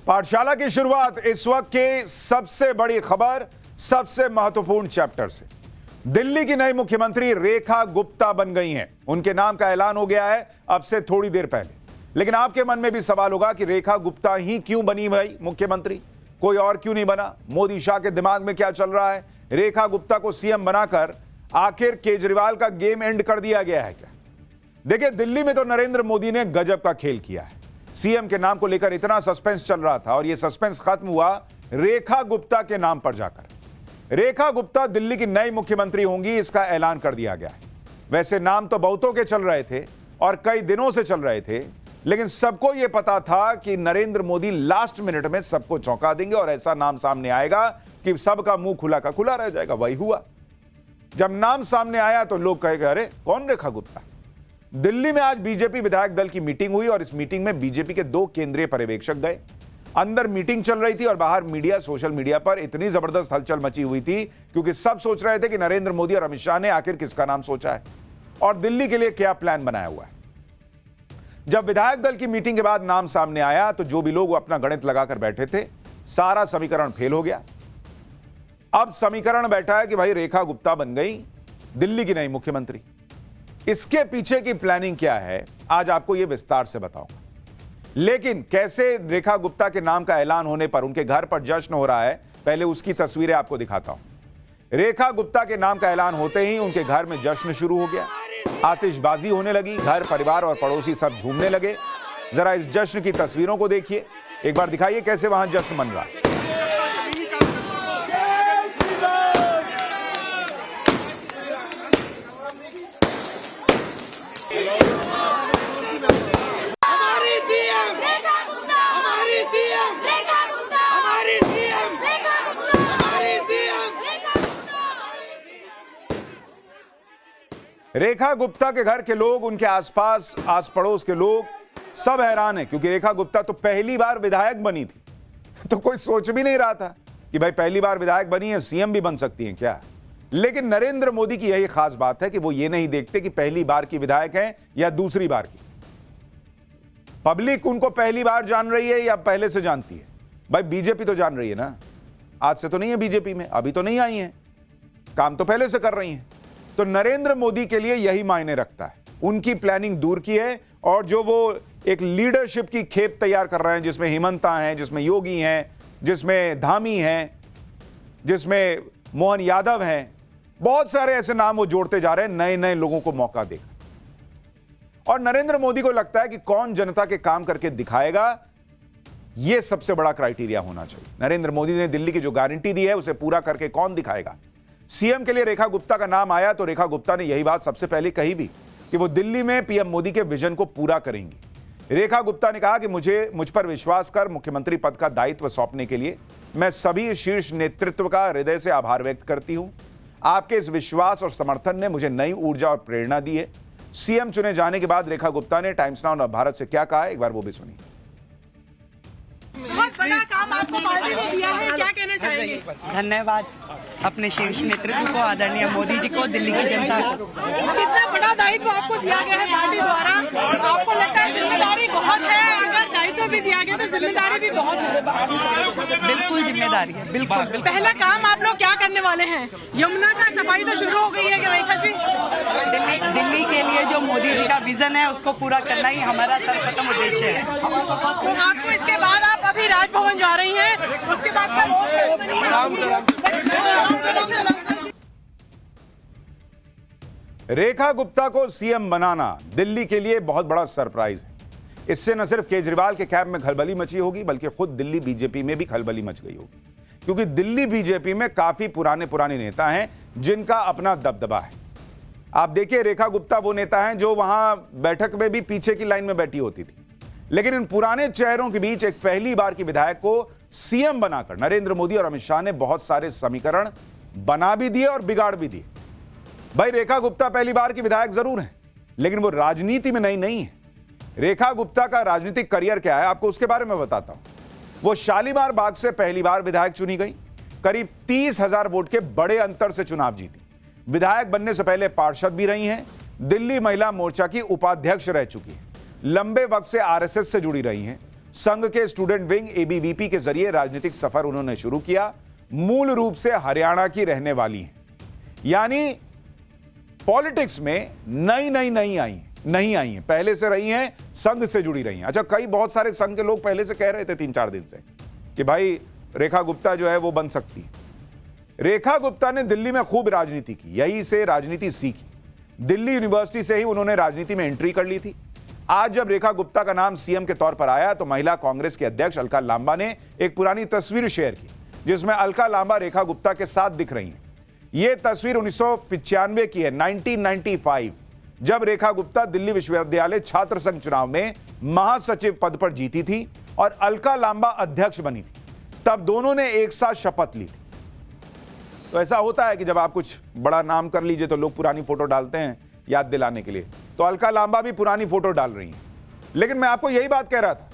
पाठशाला की शुरुआत इस वक्त के सबसे बड़ी खबर, सबसे महत्वपूर्ण चैप्टर से। दिल्ली की नई मुख्यमंत्री रेखा गुप्ता बन गई हैं। उनके नाम का ऐलान हो गया है अब से थोड़ी देर पहले। लेकिन आपके मन में भी सवाल होगा कि रेखा गुप्ता ही क्यों बनी भाई मुख्यमंत्री, कोई और क्यों नहीं बना? मोदी शाह के दिमाग में क्या चल रहा है? रेखा गुप्ता को सीएम बनाकर आखिर केजरीवाल का गेम एंड कर दिया गया है क्या? देखिए, दिल्ली में तो नरेंद्र मोदी ने गजब का खेल किया है। सीएम के नाम को लेकर इतना सस्पेंस चल रहा था और यह सस्पेंस खत्म हुआ रेखा गुप्ता के नाम पर जाकर। रेखा गुप्ता दिल्ली की नई मुख्यमंत्री होंगी, इसका ऐलान कर दिया गया है। वैसे नाम तो बहुतों के चल रहे थे और कई दिनों से चल रहे थे, लेकिन सबको यह पता था कि नरेंद्र मोदी लास्ट मिनट में सबको चौंका देंगे और ऐसा नाम सामने आएगा कि सबका मुंह खुला का खुला रह जाएगा। वही हुआ। जब नाम सामने आया तो लोग कहेंगे, अरे कौन रेखा गुप्ता? दिल्ली में आज बीजेपी विधायक दल की मीटिंग हुई और इस मीटिंग में बीजेपी के 2 केंद्रीय पर्यवेक्षक गए। अंदर मीटिंग चल रही थी और बाहर मीडिया, सोशल मीडिया पर इतनी जबरदस्त हलचल मची हुई थी क्योंकि सब सोच रहे थे कि नरेंद्र मोदी और अमित शाह ने आखिर किसका नाम सोचा है और दिल्ली के लिए क्या प्लान बनाया हुआ है। जब विधायक दल की मीटिंग के बाद नाम सामने आया तो जो भी लोग अपना गणित लगाकर बैठे थे, सारा समीकरण फेल हो गया। अब समीकरण बैठा है कि भाई रेखा गुप्ता बन गई दिल्ली की नई मुख्यमंत्री। इसके पीछे की प्लानिंग क्या है, आज आपको यह विस्तार से बताऊंगा। लेकिन कैसे रेखा गुप्ता के नाम का ऐलान होने पर उनके घर पर जश्न हो रहा है, पहले उसकी तस्वीरें आपको दिखाता हूं। रेखा गुप्ता के नाम का ऐलान होते ही उनके घर में जश्न शुरू हो गया। आतिशबाजी होने लगी, घर परिवार और पड़ोसी सब झूमने लगे। जरा इस जश्न की तस्वीरों को देखिए, एक बार दिखाइए कैसे वहां जश्न मन रहा है। रेखा गुप्ता के घर के लोग, उनके आसपास आस पड़ोस के लोग सब हैरान हैं क्योंकि रेखा गुप्ता तो पहली बार विधायक बनी थी। तो कोई सोच भी नहीं रहा था कि भाई पहली बार विधायक बनी है, सीएम भी बन सकती हैं क्या। लेकिन नरेंद्र मोदी की यही खास बात है कि वो ये नहीं देखते कि पहली बार की विधायक हैं या दूसरी बार की। पब्लिक उनको पहली बार जान रही है या पहले से जानती है? भाई बीजेपी तो जान रही है ना, आज से तो नहीं है बीजेपी में, अभी तो नहीं आई है, काम तो पहले से कर रही हैं। तो नरेंद्र मोदी के लिए यही मायने रखता है। उनकी प्लानिंग दूर की है और जो वो एक लीडरशिप की खेप तैयार कर रहे हैं, जिसमें हिमंता हैं, जिसमें योगी हैं, जिसमें धामी हैं, जिसमें मोहन यादव हैं, बहुत सारे ऐसे नाम वो जोड़ते जा रहे हैं, नए नए लोगों को मौका देगा। और नरेंद्र मोदी को लगता है कि कौन जनता के काम करके दिखाएगा, यह सबसे बड़ा क्राइटेरिया होना चाहिए। नरेंद्र मोदी ने दिल्ली की जो गारंटी दी है उसे पूरा करके कौन दिखाएगा। सीएम के लिए रेखा गुप्ता का नाम आया तो रेखा गुप्ता ने यही बात सबसे पहले कही भी कि वो दिल्ली में पीएम मोदी के विजन को पूरा करेंगी। रेखा गुप्ता ने कहा कि मुझ पर विश्वास कर मुख्यमंत्री पद का दायित्व सौंपने के लिए मैं सभी शीर्ष नेतृत्व का हृदय से आभार व्यक्त करती हूं। आपके इस विश्वास और समर्थन ने मुझे नई ऊर्जा और प्रेरणा दी है। सीएम चुने जाने के बाद रेखा गुप्ता ने टाइम्स नाउ और भारत से क्या कहा है, एक बार वो भी सुनिए। बहुत बड़ा काम आपको पार्टी ने दिया है, क्या कहना चाहेंगे? धन्यवाद अपने शीर्ष नेतृत्व को, आदरणीय मोदी जी को, दिल्ली की जनता को। कितना बड़ा दायित्व आपको दिया गया है पार्टी द्वारा, आपको लगता है जिम्मेदारी बहुत है? अगर दायित्व भी दिया गया तो जिम्मेदारी भी बहुत है। बिल्कुल जिम्मेदारी है, बिल्कुल। पहला काम आप लोग क्या करने वाले हैं? यमुना का सफाई तो शुरू हो गई है रेखा जी। दिल्ली के लिए जो मोदी जी का विजन है उसको पूरा करना ही हमारा सर्वप्रथम उद्देश्य है। तो आपको इसके बाद आप अभी राजभवन जा रही हैं, उसके बाद रेखा गुप्ता को सीएम बनाना दिल्ली के लिए बहुत बड़ा सरप्राइज है। इससे न सिर्फ केजरीवाल के कैंप में खलबली मची होगी, बल्कि खुद दिल्ली बीजेपी में भी खलबली मच गई होगी, क्योंकि दिल्ली बीजेपी में काफी पुराने नेता हैं जिनका अपना दबदबा है। आप देखिए, रेखा गुप्ता वो नेता हैं जो वहां बैठक में भी पीछे की लाइन में बैठी होती थी, लेकिन इन पुराने चेहरों के बीच एक पहली बार की विधायक को सीएम बनाकर नरेंद्र मोदी और अमित शाह ने बहुत सारे समीकरण बना भी दिए और बिगाड़ भी दिए। भाई रेखा गुप्ता पहली बार की विधायक जरूर है, लेकिन वो राजनीति में नहीं है। रेखा गुप्ता का राजनीतिक करियर क्या है, आपको उसके बारे में बताता हूं। वो शालीमार बाग से पहली बार विधायक चुनी गई, करीब 30,000 वोट के बड़े अंतर से चुनाव जीती। विधायक बनने से पहले पार्षद भी रही हैं, दिल्ली महिला मोर्चा की उपाध्यक्ष रह चुकी है, लंबे वक्त से आरएसएस से जुड़ी रही हैं, संघ के स्टूडेंट विंग एबीवीपी के जरिए राजनीतिक सफर उन्होंने शुरू किया। मूल रूप से हरियाणा की रहने वाली हैं, यानी पॉलिटिक्स में नहीं आई हैं, पहले से रही हैं, संघ से जुड़ी रही हैं। अच्छा, कई बहुत सारे संघ के लोग पहले से कह रहे थे 3-4 दिन से कि भाई रेखा गुप्ता जो है वो बन सकती है। रेखा गुप्ता ने दिल्ली में खूब राजनीति की, यहीं से राजनीति सीखी। दिल्ली यूनिवर्सिटी से ही उन्होंने राजनीति में एंट्री कर ली थी। आज जब रेखा गुप्ता का नाम सीएम के तौर पर आया तो महिला कांग्रेस के अध्यक्ष अलका लांबा ने एक पुरानी तस्वीर शेयर की, जिसमें अलका लांबा रेखा गुप्ता के साथ दिख रही हैं। यह तस्वीर 1995 की है, 1995, जब रेखा गुप्ता दिल्ली विश्वविद्यालय छात्र संघ चुनाव में महासचिव पद पर जीती थी और अलका लांबा अध्यक्ष बनी थी। तब दोनों ने एक साथ शपथ ली थी। तो ऐसा होता है कि जब आप कुछ बड़ा नाम कर लीजिए तो लोग पुरानी फोटो डालते हैं याद दिलाने के लिए। तो अलका लांबा भी पुरानी फोटो डाल रही हैं। लेकिन मैं आपको यही बात कह रहा था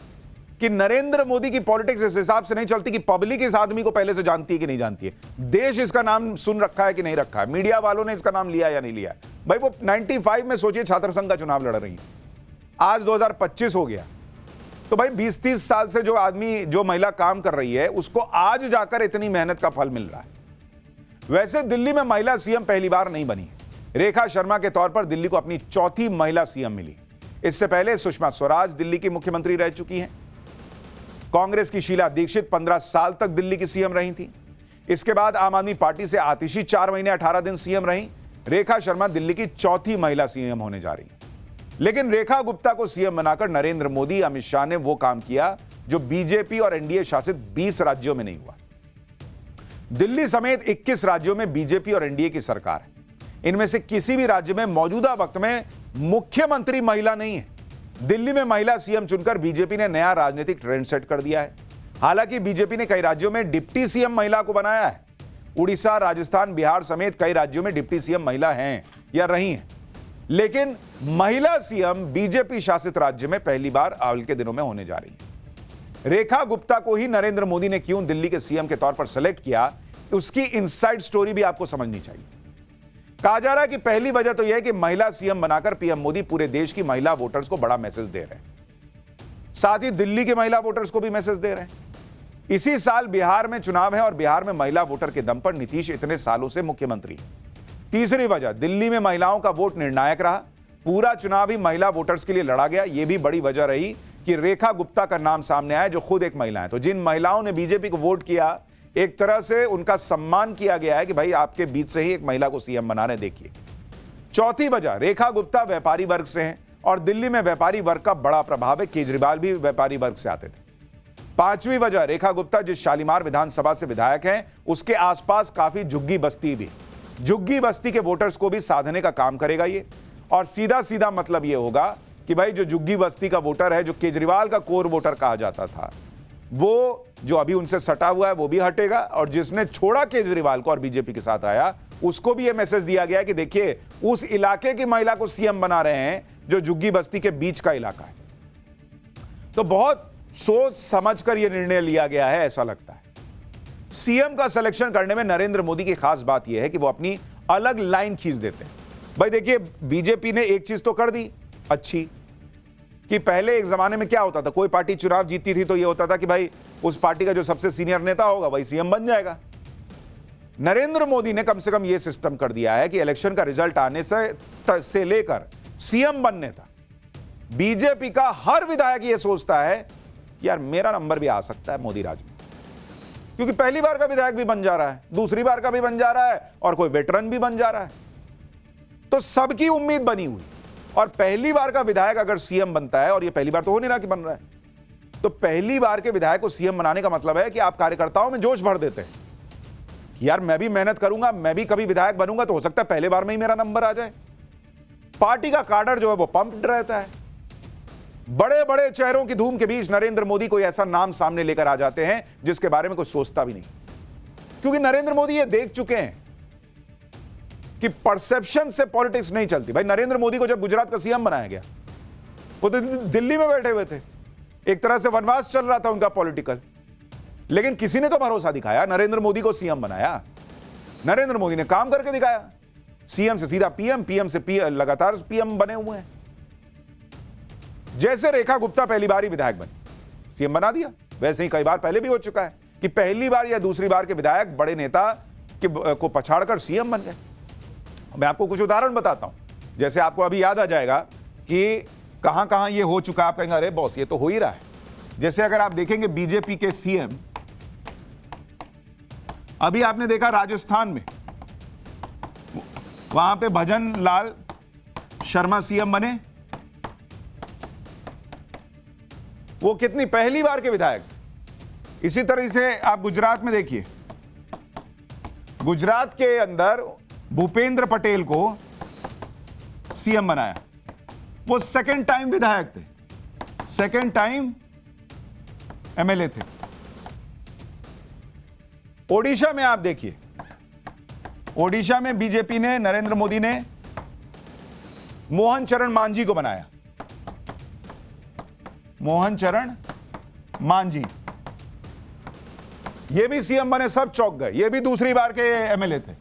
कि नरेंद्र मोदी की पॉलिटिक्स इस हिसाब से नहीं चलती कि पब्लिक इस आदमी को पहले से जानती है कि नहीं जानती है, देश इसका नाम सुन रखा है कि नहीं रखा है, मीडिया वालों ने इसका नाम लिया या नहीं लिया। भाई वो 95 में सोचिए छात्र संघ का चुनाव लड़ रही है, आज 2025 हो गया। तो भाई 20-30 साल से जो आदमी, जो महिला काम कर रही है, उसको आज जाकर इतनी मेहनत का फल मिल रहा है। वैसे दिल्ली में महिला सीएम पहली बार नहीं बनी। रेखा शर्मा के तौर पर दिल्ली को अपनी चौथी महिला सीएम मिली। इससे पहले सुषमा स्वराज दिल्ली की मुख्यमंत्री रह चुकी हैं। कांग्रेस की शीला दीक्षित 15 साल तक दिल्ली की सीएम रही थी। इसके बाद आम आदमी पार्टी से आतिशी 4 महीने 18 दिन सीएम रही। रेखा शर्मा दिल्ली की चौथी महिला सीएम होने जा रही। लेकिन रेखा गुप्ता को सीएम बनाकर नरेंद्र मोदी, अमित शाह ने वो काम किया जो बीजेपी और एनडीए शासित 20 राज्यों में नहीं हुआ। दिल्ली समेत 21 राज्यों में बीजेपी और एनडीए की सरकार है। इनमें से किसी भी राज्य में मौजूदा वक्त में मुख्यमंत्री महिला नहीं है। दिल्ली में महिला सीएम चुनकर बीजेपी ने नया राजनीतिक ट्रेंड सेट कर दिया है। हालांकि बीजेपी ने कई राज्यों में डिप्टी सीएम महिला को बनाया है। उड़ीसा, राजस्थान, बिहार समेत कई राज्यों में डिप्टी सीएम महिला हैं या रही हैं। लेकिन महिला सीएम बीजेपी शासित राज्य में पहली बार हाल के दिनों में होने जा रही है। रेखा गुप्ता को ही नरेंद्र मोदी ने क्यों दिल्ली के सीएम के तौर पर सेलेक्ट किया, उसकी इनसाइड स्टोरी भी आपको समझनी चाहिए। कहा जा रहा है कि पहली वजह तो यह है कि महिला सीएम बनाकर पीएम मोदी पूरे देश की महिला वोटर्स को बड़ा मैसेज दे रहे हैं। साथ ही दिल्ली के महिला वोटर्स को भी मैसेज दे रहे हैं। इसी साल बिहार में चुनाव है और बिहार में महिला वोटर के दम पर नीतीश इतने सालों से मुख्यमंत्री हैं। तीसरी वजह, दिल्ली में महिलाओं का वोट निर्णायक रहा। पूरा चुनाव ही महिला वोटर्स के लिए लड़ा गया। यह भी बड़ी वजह रही कि रेखा गुप्ता का नाम सामने आया, जो खुद एक महिला है। तो जिन महिलाओं ने बीजेपी को वोट किया, एक तरह से उनका सम्मान किया गया है कि भाई आपके बीच से ही एक महिला को सीएम बनाने देखिए। चौथी वजह, रेखा गुप्ता व्यापारी वर्ग से हैं और दिल्ली में व्यापारी वर्ग का बड़ा प्रभाव है। केजरीवाल भी व्यापारी वर्ग से आते थे। पांचवी वजह, रेखा गुप्ता जिस शालीमार विधानसभा से विधायक हैं, उसके आसपास काफी झुग्गी बस्ती भी, झुग्गी बस्ती के वोटर्स को भी साधने का काम करेगा ये। और सीधा सीधा मतलब ये होगा कि भाई जो झुग्गी बस्ती का वोटर है, जो केजरीवाल का कोर वोटर कहा जाता था, वो जो अभी उनसे सटा हुआ है वो भी हटेगा। और जिसने छोड़ा केजरीवाल को और बीजेपी के साथ आया, उसको भी ये मैसेज दिया गया कि देखिए उस इलाके की महिला को सीएम बना रहे हैं जो झुग्गी बस्ती के बीच का इलाका है। तो बहुत सोच समझकर यह निर्णय लिया गया है, ऐसा लगता है। सीएम का सिलेक्शन करने में नरेंद्र मोदी की खास बात यह है कि वो अपनी अलग लाइन खींच देते हैं। भाई देखिए, बीजेपी ने एक चीज तो कर दी अच्छी, कि पहले एक जमाने में क्या होता था, कोई पार्टी चुनाव जीतती थी तो यह होता था कि भाई उस पार्टी का जो सबसे सीनियर नेता होगा वही सीएम बन जाएगा। नरेंद्र मोदी ने कम से कम यह सिस्टम कर दिया है कि इलेक्शन का रिजल्ट आने से लेकर सीएम बनने तक बीजेपी का हर विधायक यह सोचता है कि यार मेरा नंबर भी आ सकता है मोदी राज में, क्योंकि पहली बार का विधायक भी बन जा रहा है, दूसरी बार का भी बन जा रहा है और कोई वेटरन भी बन जा रहा है। तो सबकी उम्मीद बनी हुई। और पहली बार का विधायक अगर सीएम बनता है, और ये पहली बार तो हो नहीं रहा कि बन रहा है, तो पहली बार के विधायक को सीएम बनाने का मतलब है कि आप कार्यकर्ताओं में जोश भर देते हैं कि यार मैं भी मेहनत करूंगा, मैं भी कभी विधायक बनूंगा, तो हो सकता है पहले बार में ही मेरा नंबर आ जाए। पार्टी का काडर जो है वो पंप्ड रहता है। बड़े बड़े चेहरों की धूम के बीच नरेंद्र मोदी कोई ऐसा नाम सामने लेकर आ जाते हैं जिसके बारे में कोई सोचता भी नहीं, क्योंकि नरेंद्र मोदी ये देख चुके हैं कि परसेप्शन से पॉलिटिक्स नहीं चलती। भाई नरेंद्र मोदी को जब गुजरात का सीएम बनाया गया, वो तो दिल्ली में बैठे हुए थे, एक तरह से वनवास चल रहा था उनका पॉलिटिकल, लेकिन किसी ने तो भरोसा दिखाया, नरेंद्र मोदी को सीएम बनाया। नरेंद्र मोदी ने काम करके दिखाया। सीएम से सीधा पीएम, पीएम से पीएम, लगातार पीएम बने हुए हैं। जैसे रेखा गुप्ता पहली बार ही विधायक बनी, सीएम बना दिया। वैसे ही कई बार पहले भी हो चुका है कि पहली बार या दूसरी बार के विधायक बड़े नेता को पछाड़कर सीएम बन गए। मैं आपको कुछ उदाहरण बताता हूं, जैसे आपको अभी याद आ जाएगा कि कहां कहां ये हो चुका है। आप कहेंगे अरे बॉस ये तो हो ही रहा है। जैसे अगर आप देखेंगे बीजेपी के सीएम, अभी आपने देखा राजस्थान में, वहां पे भजन लाल शर्मा सीएम बने। वो कितनी पहली बार के विधायक। इसी तरह से आप गुजरात में देखिए, गुजरात के अंदर भूपेंद्र पटेल को सीएम बनाया। वो सेकंड टाइम विधायक थे, सेकंड टाइम एमएलए थे। ओडिशा में आप देखिए, ओडिशा में बीजेपी ने, नरेंद्र मोदी ने मोहन चरण मांझी को बनाया। मोहन चरण मांझी, ये भी सीएम बने, सब चौंक गए। ये भी दूसरी बार के एमएलए थे।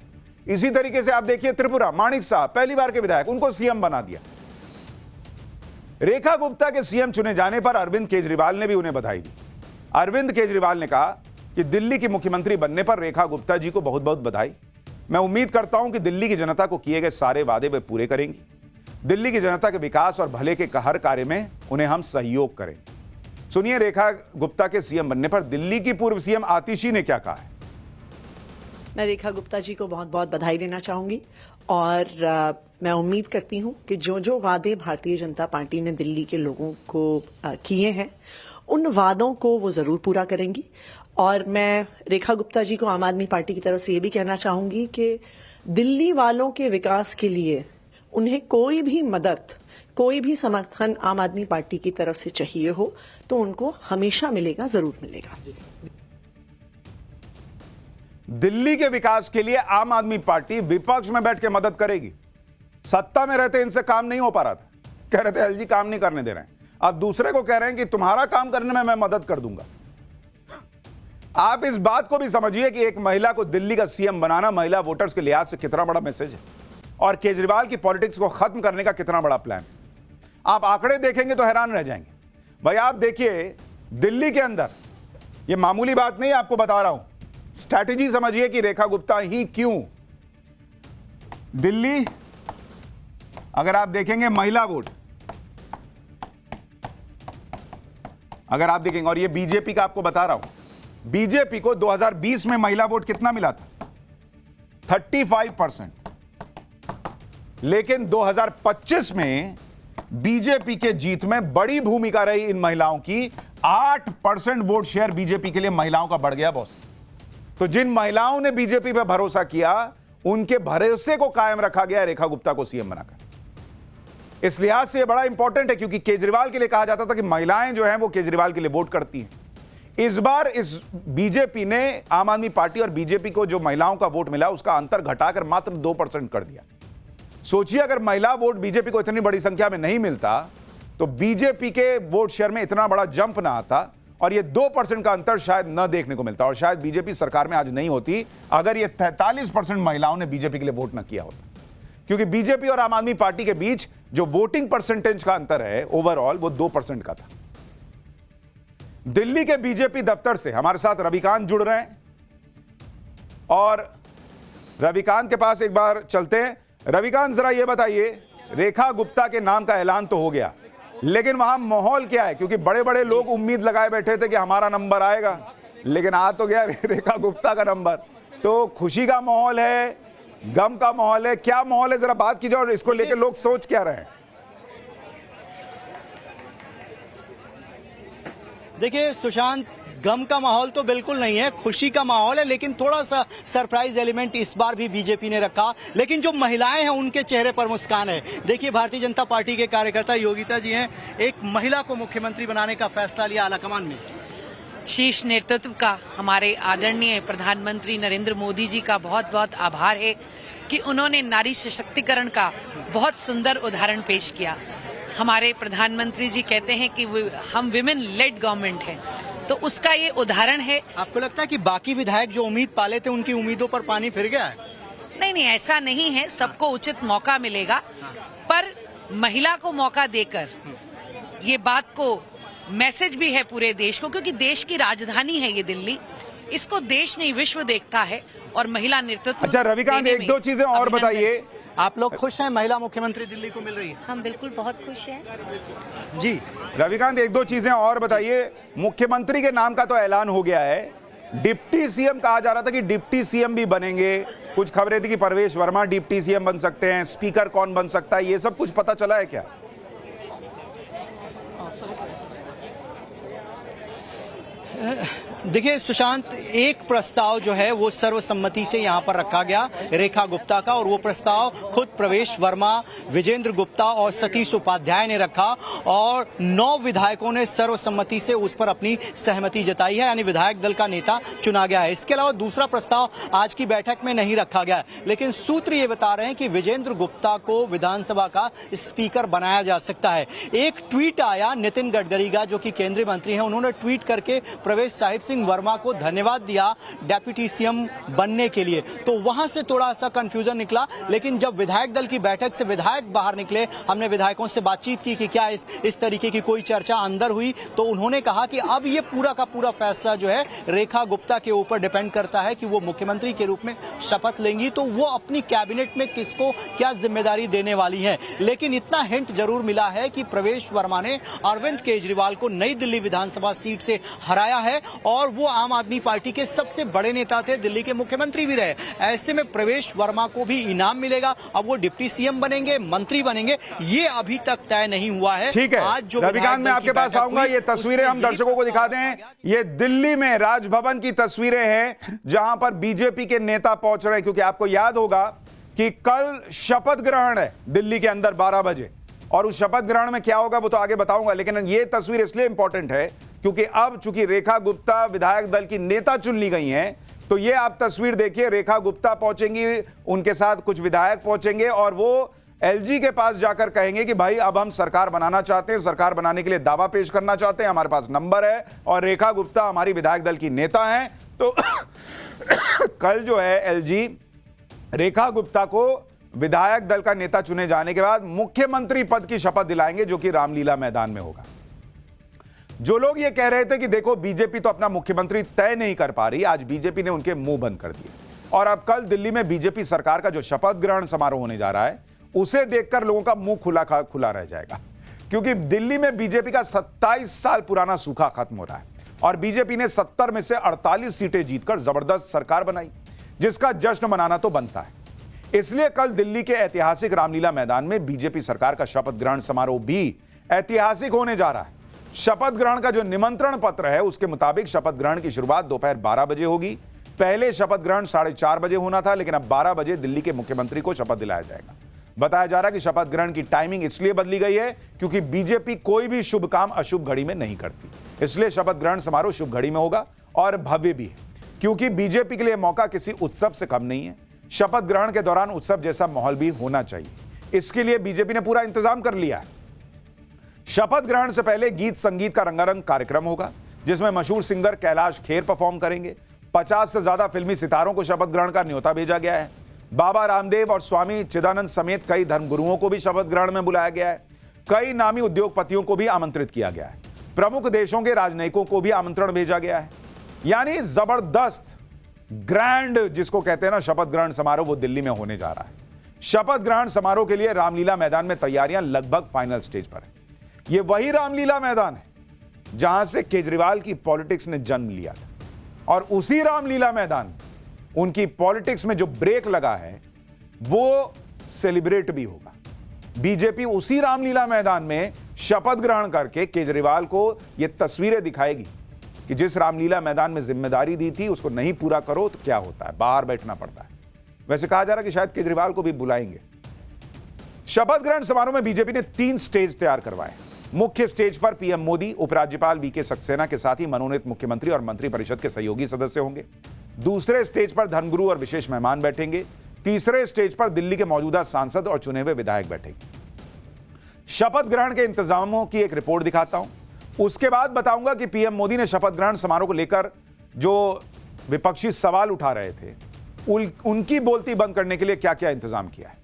इसी तरीके से आप देखिए त्रिपुरा, माणिक साहब पहली बार के विधायक, उनको सीएम बना दिया। रेखा गुप्ता के सीएम चुने जाने पर अरविंद केजरीवाल ने भी उन्हें बधाई दी। अरविंद केजरीवाल ने कहा कि दिल्ली की मुख्यमंत्री बनने पर रेखा गुप्ता जी को बहुत बहुत बधाई। मैं उम्मीद करता हूं कि दिल्ली की जनता को किए गए सारे वादे वे पूरे करेंगी। दिल्ली की जनता के विकास और भले के हर कार्य में उन्हें हम सहयोग करेंगे। सुनिए रेखा गुप्ता के सीएम बनने पर दिल्ली की पूर्व सीएम आतिशी ने क्या कहा है। मैं रेखा गुप्ता जी को बहुत बहुत बधाई देना चाहूंगी और मैं उम्मीद करती हूं कि जो जो वादे भारतीय जनता पार्टी ने दिल्ली के लोगों को किए हैं, उन वादों को वो जरूर पूरा करेंगी। और मैं रेखा गुप्ता जी को आम आदमी पार्टी की तरफ से ये भी कहना चाहूंगी कि दिल्ली वालों के विकास के लिए उन्हें कोई भी मदद, कोई भी समर्थन आम आदमी पार्टी की तरफ से चाहिए हो तो उनको हमेशा मिलेगा, जरूर मिलेगा। दिल्ली के विकास के लिए आम आदमी पार्टी विपक्ष में बैठ के मदद करेगी। सत्ता में रहते इनसे काम नहीं हो पा रहा था, कह रहे थे एलजी काम नहीं करने दे रहे हैं। अब दूसरे को कह रहे हैं कि तुम्हारा काम करने में मैं मदद कर दूंगा। आप इस बात को भी समझिए कि एक महिला को दिल्ली का सीएम बनाना महिला वोटर्स के लिहाज से कितना बड़ा मैसेज है और केजरीवाल की पॉलिटिक्स को खत्म करने का कितना बड़ा प्लान है। आप आंकड़े देखेंगे तो हैरान रह जाएंगे। भाई आप देखिए दिल्ली के अंदर, यह मामूली बात नहीं, आपको बता रहा हूं, स्ट्रैटेजी समझिए कि रेखा गुप्ता ही क्यों। दिल्ली अगर आप देखेंगे महिला वोट, अगर आप देखेंगे, और ये बीजेपी का आपको बता रहा हूं, बीजेपी को 2020 में महिला वोट कितना मिला था? 35%। लेकिन 2025 में बीजेपी के जीत में बड़ी भूमिका रही इन महिलाओं की। 8% वोट शेयर बीजेपी के लिए महिलाओं का बढ़ गया बॉस। तो जिन महिलाओं ने बीजेपी पर भरोसा किया, उनके भरोसे को कायम रखा गया रेखा गुप्ता को सीएम बनाकर। इस लिहाज से यह बड़ा इंपॉर्टेंट है क्योंकि केजरीवाल के लिए कहा जाता था कि महिलाएं जो हैं वो केजरीवाल के लिए वोट करती हैं। इस बार इस बीजेपी ने, आम आदमी पार्टी और बीजेपी को जो महिलाओं का वोट मिला उसका अंतर घटाकर मात्र 2% कर दिया। सोचिए अगर महिला वोट बीजेपी को इतनी बड़ी संख्या में नहीं मिलता तो बीजेपी के वोट शेयर में इतना बड़ा जंप ना आता और ये 2% का अंतर शायद न देखने को मिलता और शायद बीजेपी सरकार में आज नहीं होती अगर ये 43% महिलाओं ने बीजेपी के लिए वोट न किया होता। क्योंकि बीजेपी और आम आदमी पार्टी के बीच जो वोटिंग परसेंटेज का अंतर है ओवरऑल वो 2% का था। दिल्ली के बीजेपी दफ्तर से हमारे साथ रविकांत जुड़ रहे हैं और रविकांत के पास एक बार चलते हैं। रविकांत जरा ये बताइए, रेखा गुप्ता के नाम का ऐलान तो हो गया लेकिन वहां माहौल क्या है? क्योंकि बड़े बड़े लोग उम्मीद लगाए बैठे थे कि हमारा नंबर आएगा, लेकिन आ तो गया रेखा गुप्ता का नंबर। तो खुशी का माहौल है, गम का माहौल है, क्या माहौल है? जरा बात कीजिए और इसको लेकर लोग सोच क्या रहे हैं। देखिए सुशांत, गम का माहौल तो बिल्कुल नहीं है, खुशी का माहौल है, लेकिन थोड़ा सा सरप्राइज एलिमेंट इस बार भी बीजेपी ने रखा। लेकिन जो महिलाएं हैं उनके चेहरे पर मुस्कान है। देखिए भारतीय जनता पार्टी के कार्यकर्ता योगिता जी हैं, एक महिला को मुख्यमंत्री बनाने का फैसला लिया आलाकमान में। शीर्ष नेतृत्व का हमारे आदरणीय प्रधानमंत्री नरेंद्र मोदी जी का बहुत बहुत आभार है कि उन्होंने नारी सशक्तिकरण का बहुत सुंदर उदाहरण पेश किया। हमारे प्रधानमंत्री जी कहते हैं कि हम विमेन लेड गवर्नमेंट है, तो उसका ये उदाहरण है। आपको लगता है कि बाकी विधायक जो उम्मीद पाले थे उनकी उम्मीदों पर पानी फिर गया है? नहीं, ऐसा नहीं है, सबको उचित मौका मिलेगा, पर महिला को मौका देकर ये बात को मैसेज भी है पूरे देश को, क्योंकि देश की राजधानी है ये दिल्ली। इसको देश नहीं विश्व देखता है और महिला नेतृत्व। अच्छा रविकांत, एक दो चीजें और बताइए। आप लोग खुश हैं महिला मुख्यमंत्री दिल्ली को मिल रही है? हम बिल्कुल बहुत खुश हैं। जी रविकांत, एक दो चीजें और बताइए। मुख्यमंत्री के नाम का तो ऐलान हो गया है, डिप्टी सीएम कहा जा रहा था कि डिप्टी सीएम भी बनेंगे, कुछ खबरें थी कि परवेश वर्मा डिप्टी सीएम बन सकते हैं, स्पीकर कौन बन सकता है, ये सब कुछ पता चला है क्या? देखिए सुशांत, एक प्रस्ताव जो है वो सर्वसम्मति से यहाँ पर रखा गया रेखा गुप्ता का, और वो प्रस्ताव खुद प्रवेश वर्मा, विजेंद्र गुप्ता और सतीश उपाध्याय ने रखा, और 9 विधायकों ने सर्वसम्मति से उस पर अपनी सहमति जताई है, यानी विधायक दल का नेता चुना गया है। इसके अलावा दूसरा प्रस्ताव आज की बैठक में नहीं रखा गया, लेकिन सूत्र ये बता रहे हैं कि विजेंद्र गुप्ता को विधानसभा का स्पीकर बनाया जा सकता है। एक ट्वीट आया नितिन गडकरी का, जो कि केंद्रीय मंत्री हैं, उन्होंने ट्वीट करके प्रवेश साहिब सिंह वर्मा को धन्यवाद दिया डेप्यूटी सीएम बनने के लिए, तो वहां से थोड़ा सा कंफ्यूजन निकला। लेकिन जब विधायक दल की बैठक से विधायक बाहर निकले, हमने विधायकों से बातचीत की कि क्या इस तरीके की कोई चर्चा अंदर हुई, तो उन्होंने कहा कि अब ये पूरा का पूरा फैसला जो है रेखा गुप्ता के ऊपर डिपेंड करता है कि वो मुख्यमंत्री के रूप में शपथ लेंगी, तो वो अपनी कैबिनेट में किसको क्या जिम्मेदारी देने वाली है। लेकिन इतना हिंट जरूर मिला है कि प्रवेश वर्मा ने अरविंद केजरीवाल को नई दिल्ली विधानसभा सीट से हराया है, और वो आम आदमी पार्टी के सबसे बड़े नेता थे, दिल्ली के मुख्यमंत्री भी रहे। ऐसे में प्रवेश वर्मा को भी इनाम मिलेगा। अब वो डिप्टी सीएम बनेंगे, मंत्री बनेंगे, ये अभी तक तय नहीं हुआ है। ठीक है, आज जो रविकांत, मैं आपके पास आऊंगा। ये तस्वीरें हम दर्शकों को दिखा दें। ये दिल्ली में राजभवन की तस्वीरें हैं जहां पर बीजेपी के नेता पहुंच रहे हैं, क्योंकि आपको याद होगा कि कल शपथ ग्रहण है दिल्ली के अंदर 12 बजे, और उस शपथ ग्रहण में क्या होगा वो तो आगे बताऊंगा। लेकिन ये तस्वीर इसलिए इंपॉर्टेंट है क्योंकि अब चूंकि रेखा गुप्ता विधायक दल की नेता चुन ली गई हैं, तो ये आप तस्वीर देखिए। रेखा गुप्ता पहुंचेंगी, उनके साथ कुछ विधायक पहुंचेंगे, और वो एलजी के पास जाकर कहेंगे कि भाई अब हम सरकार बनाना चाहते हैं, सरकार बनाने के लिए दावा पेश करना चाहते हैं, हमारे पास नंबर है, और रेखा गुप्ता हमारी विधायक दल की नेता हैं। तो कल जो है एलजी रेखा गुप्ता को विधायक दल का नेता चुने जाने के बाद मुख्यमंत्री पद की शपथ दिलाएंगे, जो कि रामलीला मैदान में होगा। जो लोग ये कह रहे थे कि देखो बीजेपी तो अपना मुख्यमंत्री तय नहीं कर पा रही, आज बीजेपी ने उनके मुंह बंद कर दिए, और अब कल दिल्ली में बीजेपी सरकार का जो शपथ ग्रहण समारोह होने जा रहा है, उसे देखकर लोगों का मुंह खुला रह जाएगा, क्योंकि दिल्ली में बीजेपी का 27 साल पुराना सूखा खत्म हो रहा है, और बीजेपी ने 70 में से 48 सीटें जीतकर जबरदस्त सरकार बनाई, जिसका जश्न मनाना तो बनता है। इसलिए कल दिल्ली के ऐतिहासिक रामलीला मैदान में बीजेपी सरकार का शपथ ग्रहण समारोह भी ऐतिहासिक होने जा रहा है। शपथ ग्रहण का जो निमंत्रण पत्र है उसके मुताबिक शपथ ग्रहण की शुरुआत दोपहर 12 बजे होगी। पहले शपथ ग्रहण 4:30 बजे होना था, लेकिन अब 12 बजे दिल्ली के मुख्यमंत्री को शपथ दिलाया जाएगा। बताया जा रहा है कि शपथ ग्रहण की टाइमिंग इसलिए बदली गई है क्योंकि बीजेपी कोई भी शुभ काम अशुभ घड़ी में नहीं करती, इसलिए शपथ ग्रहण समारोह शुभ घड़ी में होगा और भव्य भी है, क्योंकि बीजेपी के लिए मौका किसी उत्सव से कम नहीं है। शपथ ग्रहण के दौरान उत्सव जैसा माहौल भी होना चाहिए, इसके लिए बीजेपी ने पूरा इंतजाम कर लिया है। शपथ ग्रहण से पहले गीत संगीत का रंगारंग कार्यक्रम होगा, जिसमें मशहूर सिंगर कैलाश खेर परफॉर्म करेंगे। 50 से ज्यादा फिल्मी सितारों को शपथ ग्रहण का न्योता भेजा गया है। बाबा रामदेव और स्वामी चिदानंद समेत कई धर्मगुरुओं को भी शपथ ग्रहण में बुलाया गया है। कई नामी उद्योगपतियों को भी आमंत्रित किया गया है। प्रमुख देशों के राजनयिकों को भी आमंत्रण भेजा गया है। यानी जबरदस्त ग्रैंड जिसको कहते हैं ना शपथ ग्रहण समारोह, वो दिल्ली में होने जा रहा है। शपथ ग्रहण समारोह के लिए रामलीला मैदान में तैयारियां लगभग फाइनल स्टेज पर है। ये वही रामलीला मैदान है जहां से केजरीवाल की पॉलिटिक्स ने जन्म लिया था, और उसी रामलीला मैदान उनकी पॉलिटिक्स में जो ब्रेक लगा है वो सेलिब्रेट भी होगा। बीजेपी उसी रामलीला मैदान में शपथ ग्रहण करके केजरीवाल को ये तस्वीरें दिखाएगी कि जिस रामलीला मैदान में जिम्मेदारी दी थी उसको नहीं पूरा करो तो क्या होता है, बाहर बैठना पड़ता है। वैसे कहा जा रहा है कि शायद केजरीवाल को भी बुलाएंगे। शपथ ग्रहण समारोह में बीजेपी ने 3 स्टेज तैयार करवाए। मुख्य स्टेज पर पीएम मोदी, उपराज्यपाल वीके सक्सेना के साथ ही मनोनीत मुख्यमंत्री और मंत्रिपरिषद के सहयोगी सदस्य होंगे। दूसरे स्टेज पर धर्मगुरु और विशेष मेहमान बैठेंगे। तीसरे स्टेज पर दिल्ली के मौजूदा सांसद और चुने हुए विधायक बैठेंगे। शपथ ग्रहण के इंतजामों की एक रिपोर्ट दिखाता हूं, उसके बाद बताऊंगा कि पीएम मोदी ने शपथ ग्रहण समारोह को लेकर जो विपक्षी सवाल उठा रहे थे उनकी बोलती बंद करने के लिए क्या क्या इंतजाम किया है।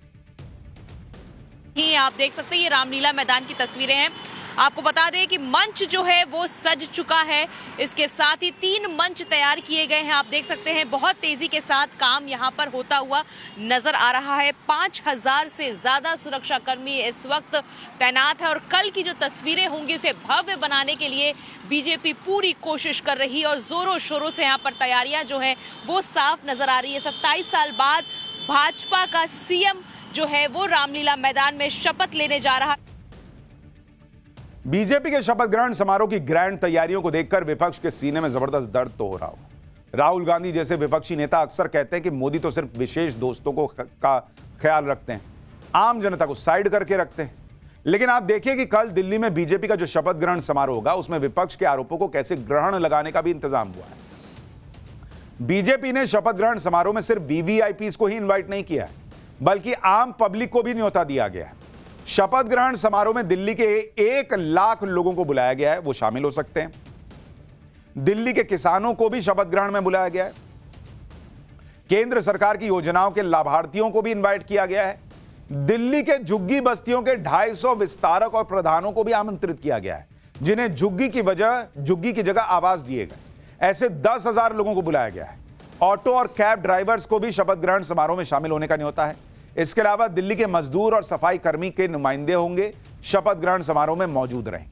आप देख सकते हैं ये रामलीला मैदान की तस्वीरें हैं। आपको बता दें कि मंच जो है वो सज चुका है। इसके साथ ही 3 मंच तैयार किए गए हैं। आप देख सकते हैं बहुत तेजी के साथ काम यहाँ पर होता हुआ नजर आ रहा है। 5000 से ज्यादा सुरक्षा कर्मी इस वक्त तैनात है और कल की जो तस्वीरें होंगी उसे भव्य बनाने के लिए बीजेपी पूरी कोशिश कर रही है और जोरों शोरों से यहाँ पर तैयारियां जो है वो साफ नजर आ रही है। 27 साल बाद भाजपा का सीएम जो है वो रामलीला मैदान में शपथ लेने जा रहा है। बीजेपी के शपथ ग्रहण समारोह की ग्रैंड तैयारियों को देखकर विपक्ष के सीने में जबरदस्त दर्द तो हो रहा हो। राहुल गांधी जैसे विपक्षी नेता अक्सर कहते हैं कि मोदी तो सिर्फ विशेष दोस्तों का ख्याल रखते हैं, आम जनता को साइड करके रखते हैं। लेकिन आप देखिए कि कल दिल्ली में बीजेपी का जो शपथ ग्रहण समारोह होगा उसमें विपक्ष के आरोपों को कैसे ग्रहण लगाने का भी इंतजाम हुआ है। बीजेपी ने शपथ ग्रहण समारोह में सिर्फ वीवीआईपी को ही इन्वाइट नहीं किया है, बल्कि आम पब्लिक को भी न्योता दिया गया है। शपथ ग्रहण समारोह में दिल्ली के 1 लाख लोगों को बुलाया गया है, वो शामिल हो सकते हैं। दिल्ली के किसानों को भी शपथ ग्रहण में बुलाया गया है। केंद्र सरकार की योजनाओं के लाभार्थियों को भी इन्वाइट किया गया है। दिल्ली के झुग्गी बस्तियों के 250 विस्तारक और प्रधानों को भी आमंत्रित किया गया है, जिन्हें झुग्गी की जगह आवास दिए गए। ऐसे 10,000 लोगों को बुलाया गया है। ऑटो और कैब ड्राइवर्स को भी शपथ ग्रहण समारोह में शामिल होने का न्योता है। इसके अलावा दिल्ली के मजदूर और सफाई कर्मी के नुमाइंदे होंगे, शपथ ग्रहण समारोह में मौजूद रहें।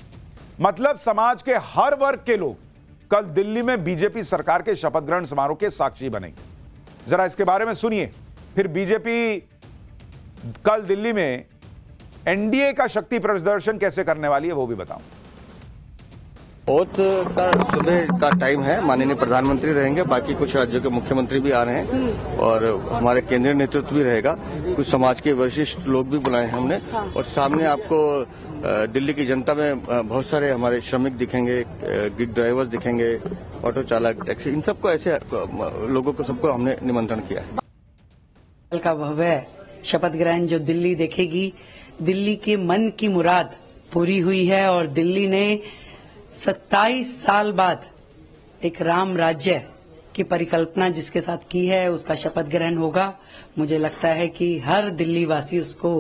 मतलब समाज के हर वर्ग के लोग कल दिल्ली में बीजेपी सरकार के शपथ ग्रहण समारोह के साक्षी बनेंगे। जरा इसके बारे में सुनिए, फिर बीजेपी कल दिल्ली में एनडीए का शक्ति प्रदर्शन कैसे करने वाली है वो भी बताऊं। ओथ का सुबह का टाइम है, माननीय प्रधानमंत्री रहेंगे, बाकी कुछ राज्यों के मुख्यमंत्री भी आ रहे हैं और हमारे केंद्रीय नेतृत्व भी रहेगा। कुछ समाज के वरिष्ठ लोग भी बुलाए हैं हमने और सामने आपको दिल्ली की जनता में बहुत सारे हमारे श्रमिक दिखेंगे, गिग ड्राइवर्स दिखेंगे, ऑटो चालक, टैक्सी, इन सबको ऐसे लोगों को सबको हमने निमंत्रण किया है। कल का भव्य शपथ ग्रहण जो दिल्ली देखेगी, दिल्ली के मन की मुराद पूरी हुई है और दिल्ली ने 27 साल बाद एक राम राज्य की परिकल्पना जिसके साथ की है उसका शपथ ग्रहण होगा। मुझे लगता है कि हर दिल्ली वासी उसको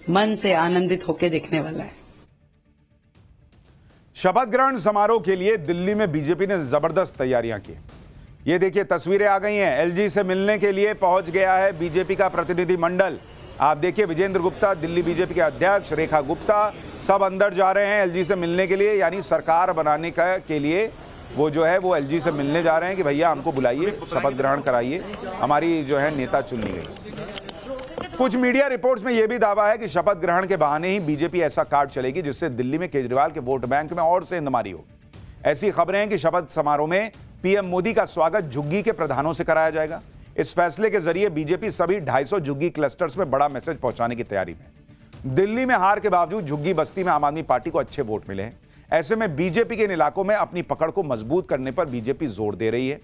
मन से आनंदित होकर देखने वाला है। शपथ ग्रहण समारोह के लिए दिल्ली में बीजेपी ने जबरदस्त तैयारियां की। ये देखिए तस्वीरें आ गई हैं। एलजी से मिलने के लिए पहुंच गया है बीजेपी का प्रतिनिधि मंडल। आप देखिए विजेंद्र गुप्ता, दिल्ली बीजेपी के अध्यक्ष, रेखा गुप्ता, सब अंदर जा रहे हैं एलजी से मिलने के लिए, यानी सरकार बनाने के लिए वो जो है वो एलजी से मिलने जा रहे हैं कि भैया हमको बुलाइए, शपथ ग्रहण कराइए, हमारी जो है नेता चुन ली गई। कुछ मीडिया रिपोर्ट्स में यह भी दावा है कि शपथ ग्रहण के बहाने ही बीजेपी ऐसा कार्ड चलेगी जिससे दिल्ली में केजरीवाल के वोट बैंक में और सेंधमारी होगी। ऐसी खबरें हैं कि शपथ समारोह में पीएम मोदी का स्वागत झुग्गी के प्रधानों से कराया जाएगा। इस फैसले के जरिए बीजेपी सभी 250 झुग्गी क्लस्टर्स में बड़ा मैसेज पहुंचाने की तैयारी में। दिल्ली में हार के बावजूद झुग्गी बस्ती में आम आदमी पार्टी को अच्छे वोट मिले हैं। ऐसे में बीजेपी के इन इलाकों में अपनी पकड़ को मजबूत करने पर बीजेपी जोर दे रही है।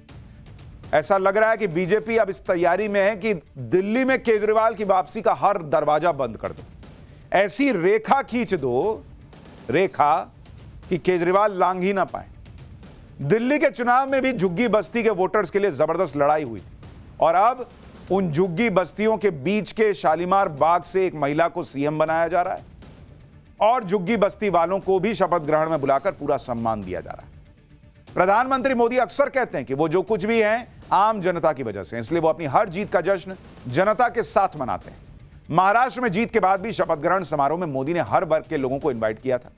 ऐसा लग रहा है कि बीजेपी अब इस तैयारी में है कि दिल्ली में केजरीवाल की वापसी का हर दरवाजा बंद कर दो, ऐसी रेखा खींच दो, रेखा कि केजरीवाल लांघ ही ना पाए। दिल्ली के चुनाव में भी झुग्गी बस्ती के वोटर्स के लिए जबरदस्त लड़ाई हुई थी और अब उन झुग्गी बस्तियों के बीच के शालीमार बाग से एक महिला को सीएम बनाया जा रहा है और झुग्गी बस्ती वालों को भी शपथ ग्रहण में बुलाकर पूरा सम्मान दिया जा रहा है। प्रधानमंत्री मोदी अक्सर कहते हैं कि वो जो कुछ भी हैं आम जनता की वजह से, इसलिए वो अपनी हर जीत का जश्न जनता के साथ मनाते हैं। महाराष्ट्र में जीत के बाद भी शपथ ग्रहण समारोह में मोदी ने हर वर्ग के लोगों को इन्वाइट किया था।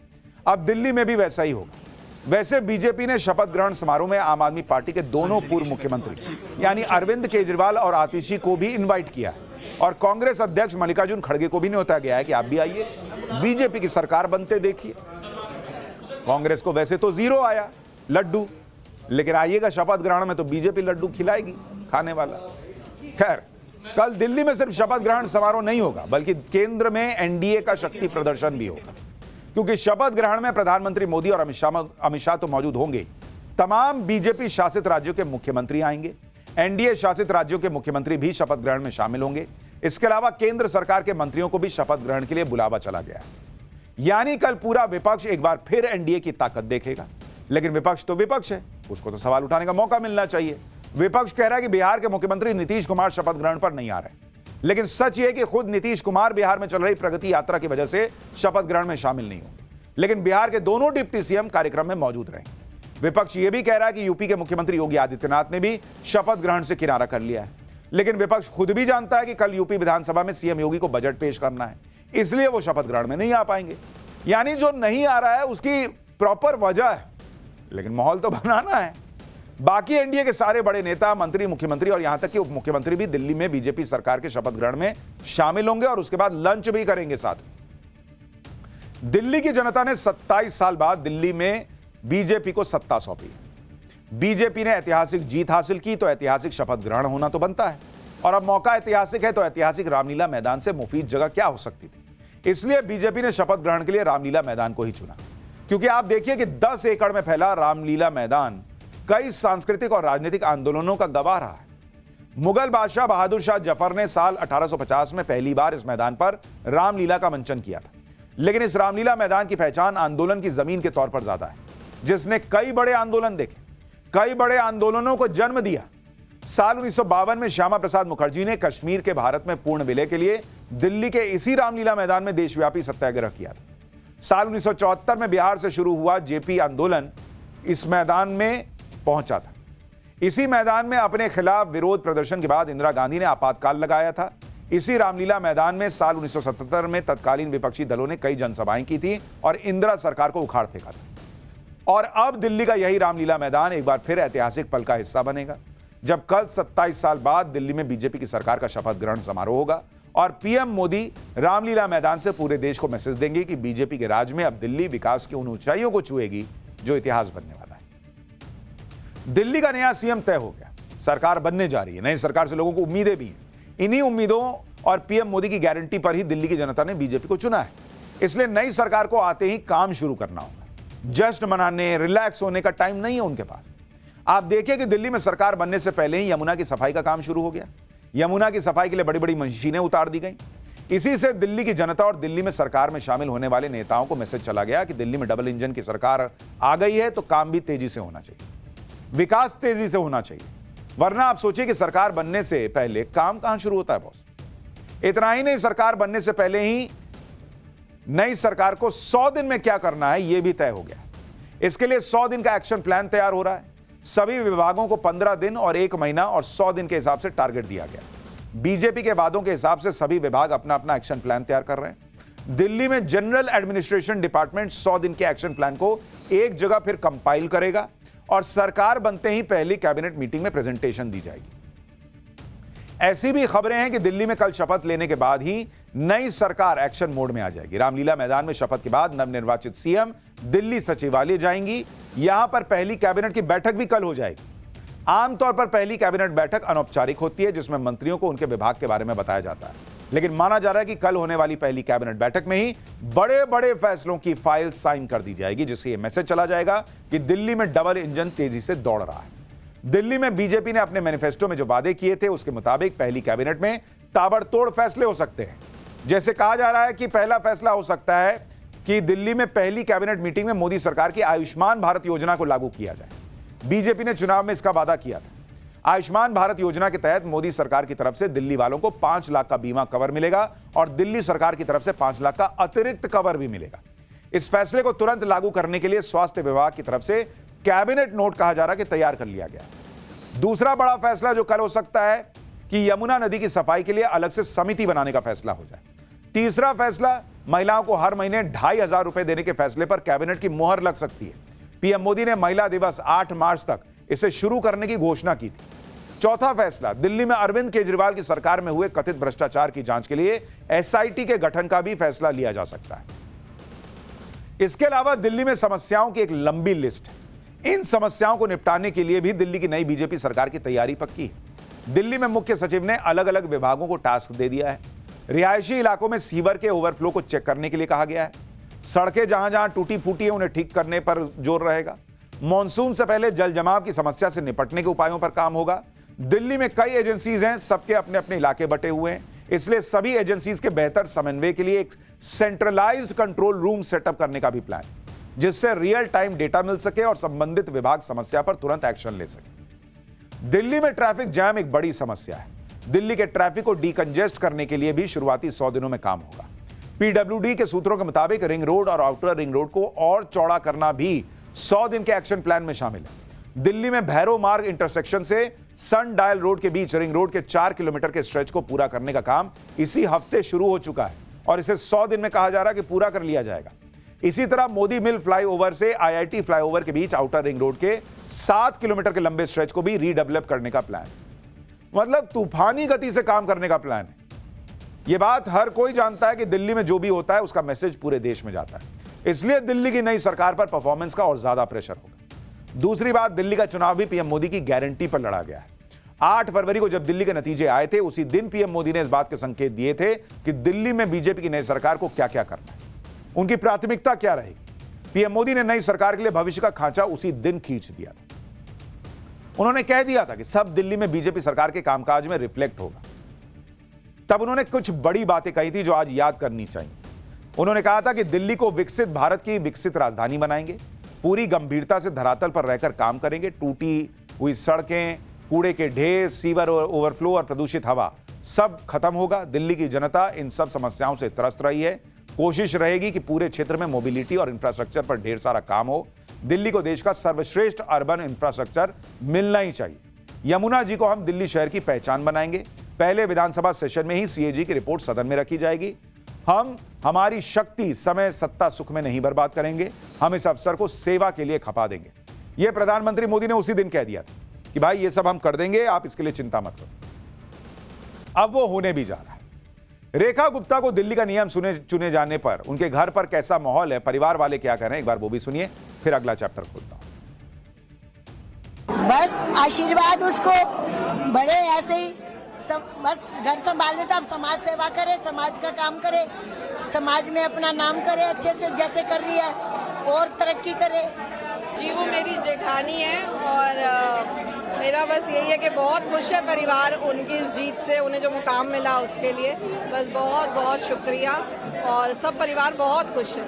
अब दिल्ली में भी वैसा ही होगा। वैसे बीजेपी ने शपथ ग्रहण समारोह में आम आदमी पार्टी के दोनों पूर्व मुख्यमंत्री यानी अरविंद केजरीवाल और आतिशी को भी इन्वाइट किया है और कांग्रेस अध्यक्ष मल्लिकार्जुन खड़गे को भी न्योता गया है कि आप भी आइए, बीजेपी की सरकार बनते देखिए। कांग्रेस को वैसे तो 0 आया लड्डू, लेकिन आइएगा शपथ ग्रहण में तो बीजेपी लड्डू खिलाएगी खाने वाला। खैर, कल दिल्ली में सिर्फ शपथ ग्रहण समारोह नहीं होगा बल्कि केंद्र में एनडीए का शक्ति प्रदर्शन भी होगा, क्योंकि शपथ ग्रहण में प्रधानमंत्री मोदी और अमित शाह तो मौजूद होंगे। तमाम बीजेपी शासित राज्यों के मुख्यमंत्री आएंगे। एनडीए शासित राज्यों के मुख्यमंत्री भी शपथ ग्रहण में शामिल होंगे। इसके अलावा केंद्र सरकार के मंत्रियों को भी शपथ ग्रहण के लिए बुलावा चला गया है। यानी कल पूरा विपक्ष एक बार फिर एनडीए की ताकत देखेगा। लेकिन विपक्ष तो विपक्ष है, उसको तो सवाल उठाने का मौका मिलना चाहिए। विपक्ष कह रहा है कि बिहार के मुख्यमंत्री नीतीश कुमार शपथ ग्रहण पर नहीं आ रहे, लेकिन सच यह कि खुद नीतीश कुमार बिहार में चल रही प्रगति यात्रा की वजह से शपथ ग्रहण में शामिल नहीं होंगे। लेकिन बिहार के दोनों डिप्टी सीएम कार्यक्रम में मौजूद रहे। विपक्ष यह भी कह रहा है कि यूपी के मुख्यमंत्री योगी आदित्यनाथ ने भी शपथ ग्रहण से किनारा कर लिया है, लेकिन विपक्ष खुद भी जानता है कि कल यूपी विधानसभा में सीएम योगी को बजट पेश करना है, इसलिए वो शपथ ग्रहण में नहीं आ पाएंगे। यानी जो नहीं आ रहा है उसकी प्रॉपर वजह है, लेकिन माहौल तो बनाना है। बाकी एनडीए के सारे बड़े नेता, मंत्री, मुख्यमंत्री और यहां तक कि उप मुख्यमंत्री भी दिल्ली में बीजेपी सरकार के शपथ ग्रहण में शामिल होंगे और उसके बाद लंच भी करेंगे साथ। दिल्ली की जनता ने 27 साल बाद दिल्ली में बीजेपी को सत्ता सौंपी। बीजेपी ने ऐतिहासिक जीत हासिल की तो ऐतिहासिक शपथ ग्रहण होना तो बनता है, और अब मौका ऐतिहासिक है तो ऐतिहासिक रामलीला मैदान से मुफीद जगह क्या हो सकती थी। इसलिए बीजेपी ने शपथ ग्रहण के लिए रामलीला मैदान को ही चुना, क्योंकि आप देखिए कि 10 एकड़ में फैला रामलीला मैदान कई सांस्कृतिक और राजनीतिक आंदोलनों का गवाह रहा है। मुगल बादशाह बहादुर शाह जफर ने साल 1850 में पहली बार इस मैदान पर रामलीला का मंचन किया था, लेकिन इस रामलीला मैदान की पहचान आंदोलन की जमीन के तौर पर ज्यादा है, जिसने कई बड़े आंदोलन देखे, कई बड़े आंदोलनों को जन्म दिया। साल 1952 में श्यामा प्रसाद मुखर्जी ने कश्मीर के भारत में पूर्ण विलय के लिए दिल्ली के इसी रामलीला मैदान में देशव्यापी सत्याग्रह किया था। साल 1974 में बिहार से शुरू हुआ जेपी आंदोलन इस मैदान में पहुंचा था। इसी मैदान में अपने खिलाफ विरोध प्रदर्शन के बाद इंदिरा गांधी ने आपातकाल लगाया था। इसी रामलीला मैदान में साल 1977 में तत्कालीन विपक्षी दलों ने कई जनसभाएं की थी और इंदिरा सरकार को उखाड़ फेंका था। और अब दिल्ली का यही रामलीला मैदान एक बार फिर ऐतिहासिक पल का हिस्सा बनेगा, जब कल 27 साल बाद दिल्ली में बीजेपी की सरकार का शपथ ग्रहण समारोह होगा और पीएम मोदी रामलीला मैदान से पूरे देश को मैसेज देंगे कि बीजेपी के राज में अब दिल्ली विकास की उन ऊंचाइयों को छुएगी जो इतिहास बनने वाला है। दिल्ली का नया सीएम तय हो गया, सरकार बनने जा रही है। नई सरकार से लोगों को उम्मीदें भी हैं। इन्हीं उम्मीदों और पीएम मोदी की गारंटी पर ही दिल्ली की जनता ने बीजेपी को चुना है। इसलिए नई सरकार को आते ही काम शुरू करना होगा। जश्न मनाने, रिलैक्स होने का टाइम नहीं है उनके पास। आप देखिए कि दिल्ली में सरकार बनने से पहले ही यमुना की सफाई का काम शुरू हो गया। यमुना की सफाई के लिए बड़ी बड़ी मशीनें उतार दी गई। इसी से दिल्ली की जनता और दिल्ली में सरकार में शामिल होने वाले नेताओं को मैसेज चला गया कि दिल्ली में डबल इंजन की सरकार आ गई है तो काम भी तेजी से होना चाहिए, विकास तेजी से होना चाहिए। वरना आप सोचिए कि सरकार बनने से पहले काम कहां शुरू होता है बॉस। इतना ही नहीं, सरकार बनने से पहले ही नई सरकार को 100 दिन में क्या करना है यह भी तय हो गया। इसके लिए 100 दिन का एक्शन प्लान तैयार हो रहा है। सभी विभागों को 15 दिन और 1 महीना और 100 दिन के हिसाब से टारगेट दिया गया। बीजेपी के वादों के हिसाब से सभी विभाग अपना अपना एक्शन प्लान तैयार कर रहे हैं। दिल्ली में जनरल एडमिनिस्ट्रेशन डिपार्टमेंट 100 दिन के एक्शन प्लान को एक जगह फिर कंपाइल करेगा और सरकार बनते ही पहली कैबिनेट मीटिंग में प्रेजेंटेशन दी जाएगी। ऐसी भी खबरें हैं कि दिल्ली में कल शपथ लेने के बाद ही नई सरकार एक्शन मोड में आ जाएगी। रामलीला मैदान में शपथ के बाद नवनिर्वाचित सीएम दिल्ली सचिवालय जाएंगी। यहां पर पहली कैबिनेट की बैठक भी कल हो जाएगी। आमतौर पर पहली कैबिनेट बैठक अनौपचारिक होती है, जिसमें मंत्रियों को उनके विभाग के बारे में बताया जाता है, लेकिन माना जा रहा है कि कल होने वाली पहली कैबिनेट बैठक में ही बड़े बड़े फैसलों की फाइल साइन कर दी जाएगी, जिससे यह मैसेज चला जाएगा कि दिल्ली में डबल इंजन तेजी से दौड़ रहा है। दिल्ली में बीजेपी ने अपने मैनिफेस्टो में जो वादे किए थे उसके मुताबिक पहली कैबिनेट में ताबड़तोड़ फैसले हो सकते हैं। जैसे कहा जा रहा है कि पहला फैसला हो सकता है कि दिल्ली में पहली कैबिनेट मीटिंग में मोदी सरकार की आयुष्मान भारत योजना को लागू किया जाए। बीजेपी ने चुनाव में इसका वादा किया था। आयुष्मान भारत योजना के तहत मोदी सरकार की तरफ से दिल्ली वालों को 5 लाख का बीमा कवर मिलेगा और दिल्ली सरकार की तरफ से 5 लाख का अतिरिक्त कवर भी मिलेगा। इस फैसले को तुरंत लागू करने के लिए स्वास्थ्य विभाग की तरफ से कैबिनेट नोट कहा जा रहा है कि तैयार कर लिया गया। दूसरा बड़ा फैसला जो कल हो सकता है कि यमुना नदी की सफाई के लिए अलग से समिति बनाने का फैसला हो जाए। तीसरा फैसला, महिलाओं को हर महीने 2,500 रुपए देने के फैसले पर कैबिनेट की मुहर लग सकती है। पीएम मोदी ने महिला दिवस 8 मार्च तक इसे शुरू करने की घोषणा की थी। चौथा फैसला, दिल्ली में अरविंद केजरीवाल की सरकार में हुए कथित भ्रष्टाचार की जांच के लिए एसआईटी के गठन का भी फैसला लिया जा सकता है। इसके अलावा दिल्ली में समस्याओं की एक लंबी लिस्ट है। इन समस्याओं को निपटाने के लिए भी दिल्ली की नई बीजेपी सरकार की तैयारी पक्की है। दिल्ली में मुख्य सचिव ने अलग अलग विभागों को टास्क दे दिया है। रिहायशी इलाकों में सीवर के ओवरफ्लो को चेक करने के लिए कहा गया है। सड़कें जहां जहां टूटी फूटी है उन्हें ठीक करने पर जोर रहेगा। मॉनसून से पहले जल जमाव की समस्या से निपटने के उपायों पर काम होगा। दिल्ली में कई एजेंसीज हैं, सबके अपने अपने इलाके बटे हुए हैं, इसलिए सभी एजेंसीज के बेहतर समन्वय के लिए एक सेंट्रलाइज्ड कंट्रोल रूम सेटअप करने का भी प्लान है, जिससे रियल टाइम डेटा मिल सके और संबंधित विभाग समस्या पर तुरंत एक्शन ले सके। दिल्ली में ट्रैफिक जैम एक बड़ी समस्या है। दिल्ली के ट्रैफिक को डीकंजेस्ट करने के लिए भी शुरुआती 100 दिनों में काम होगा। पीडब्ल्यूडी के सूत्रों के मुताबिक रिंग रोड और आउटर रिंग रोड को और चौड़ा करना भी 100 दिन के एक्शन प्लान में शामिल है। दिल्ली में भैरव मार्ग इंटरसेक्शन से सन डायल रोड के बीच रिंग रोड के 4 किलोमीटर के स्ट्रेच को पूरा करने का काम इसी हफ्ते शुरू हो चुका है और इसे 100 दिन में कहा जा रहा है कि पूरा कर लिया जाएगा। इसी तरह मोदी मिल फ्लाईओवर से आईआईटी फ्लाईओवर के बीच आउटर रिंग रोड के 7 किलोमीटर के लंबे स्ट्रेच को भी रीडेवलप करने का प्लान, मतलब तूफानी गति से काम करने का प्लान है। यह बात हर कोई जानता है कि दिल्ली में जो भी होता है उसका मैसेज पूरे देश में जाता है, इसलिए दिल्ली की नई सरकार पर परफॉर्मेंस का और ज्यादा प्रेशर होगा। दूसरी बात, दिल्ली का चुनाव भी पीएम मोदी की गारंटी पर लड़ा गया है। 8 फरवरी को जब दिल्ली के नतीजे आए थे, उसी दिन पीएम मोदी ने इस बात के संकेत दिए थे कि दिल्ली में बीजेपी की नई सरकार को क्या क्या करना है, उनकी प्राथमिकता क्या रहेगी। पीएम मोदी ने नई सरकार के लिए भविष्य का खांचा उसी दिन खींच दिया था। उन्होंने कह दिया था कि सब दिल्ली में बीजेपी सरकार के कामकाज में रिफ्लेक्ट होगा। तब उन्होंने कुछ बड़ी बातें कही थी जो आज याद करनी चाहिए। उन्होंने कहा था कि दिल्ली को विकसित भारत की विकसित राजधानी बनाएंगे, पूरी गंभीरता से धरातल पर रहकर काम करेंगे, टूटी हुई सड़कें, कूड़े के ढेर, सीवर ओवरफ्लो और प्रदूषित हवा सब खत्म होगा। दिल्ली की जनता इन सब समस्याओं से त्रस्त रही है। कोशिश रहेगी कि पूरे क्षेत्र में मोबिलिटी और इंफ्रास्ट्रक्चर पर ढेर सारा काम हो। दिल्ली को देश का सर्वश्रेष्ठ अर्बन इंफ्रास्ट्रक्चर मिलना ही चाहिए। यमुना जी को हम दिल्ली शहर की पहचान बनाएंगे। पहले विधानसभा सेशन में ही सीएजी की रिपोर्ट सदन में रखी जाएगी। हम हमारी शक्ति, समय, सत्ता, सुख में नहीं बर्बाद करेंगे। हम इस अवसर को सेवा के लिए खपा देंगे। यह प्रधानमंत्री मोदी ने उसी दिन कह दिया था कि भाई ये सब हम कर देंगे, आप इसके लिए चिंता मत करो। अब वो होने भी जा रहा है। रेखा गुप्ता को दिल्ली का नियम चुने जाने पर उनके घर पर कैसा माहौल है, परिवार वाले क्या कह रहे हैं, एक बार वो भी सुनिए, फिर अगला चैप्टर खोलता हूं। बस आशीर्वाद उसको, बड़े ऐसे ही बस घर संभाल लेता। अब समाज सेवा करे, समाज का काम करे, समाज में अपना नाम करे अच्छे से जैसे कर रही है, और तरक्की करे। जी वो मेरी जेठानी है और मेरा बस यही है कि बहुत खुश है परिवार उनकी इस जीत से, उन्हें जो मुकाम मिला उसके लिए बस बहुत बहुत शुक्रिया और सब परिवार बहुत खुश है।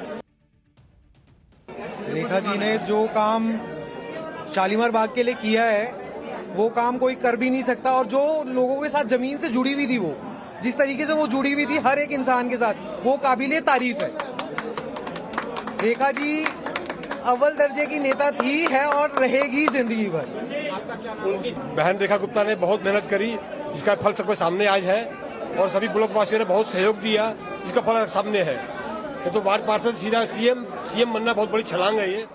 रेखा जी ने जो काम शालीमार बाग के लिए किया है वो काम कोई कर भी नहीं सकता, और जो लोगों के साथ जमीन से जुड़ी हुई थी, वो जिस तरीके से वो जुड़ी हुई थी हर एक इंसान के साथ, वो काबिले तारीफ है। रेखा जी अव्वल दर्जे की नेता थी, है और रहेगी जिंदगी भर। उनकी बहन रेखा गुप्ता ने बहुत मेहनत करी, जिसका फल सबके सामने आज है, और सभी ब्लॉक वासियों ने बहुत सहयोग दिया, जिसका फल सामने है। ये तो वार्ड पार्षद सीधा सीएम बनना बहुत बड़ी छलांग है ये।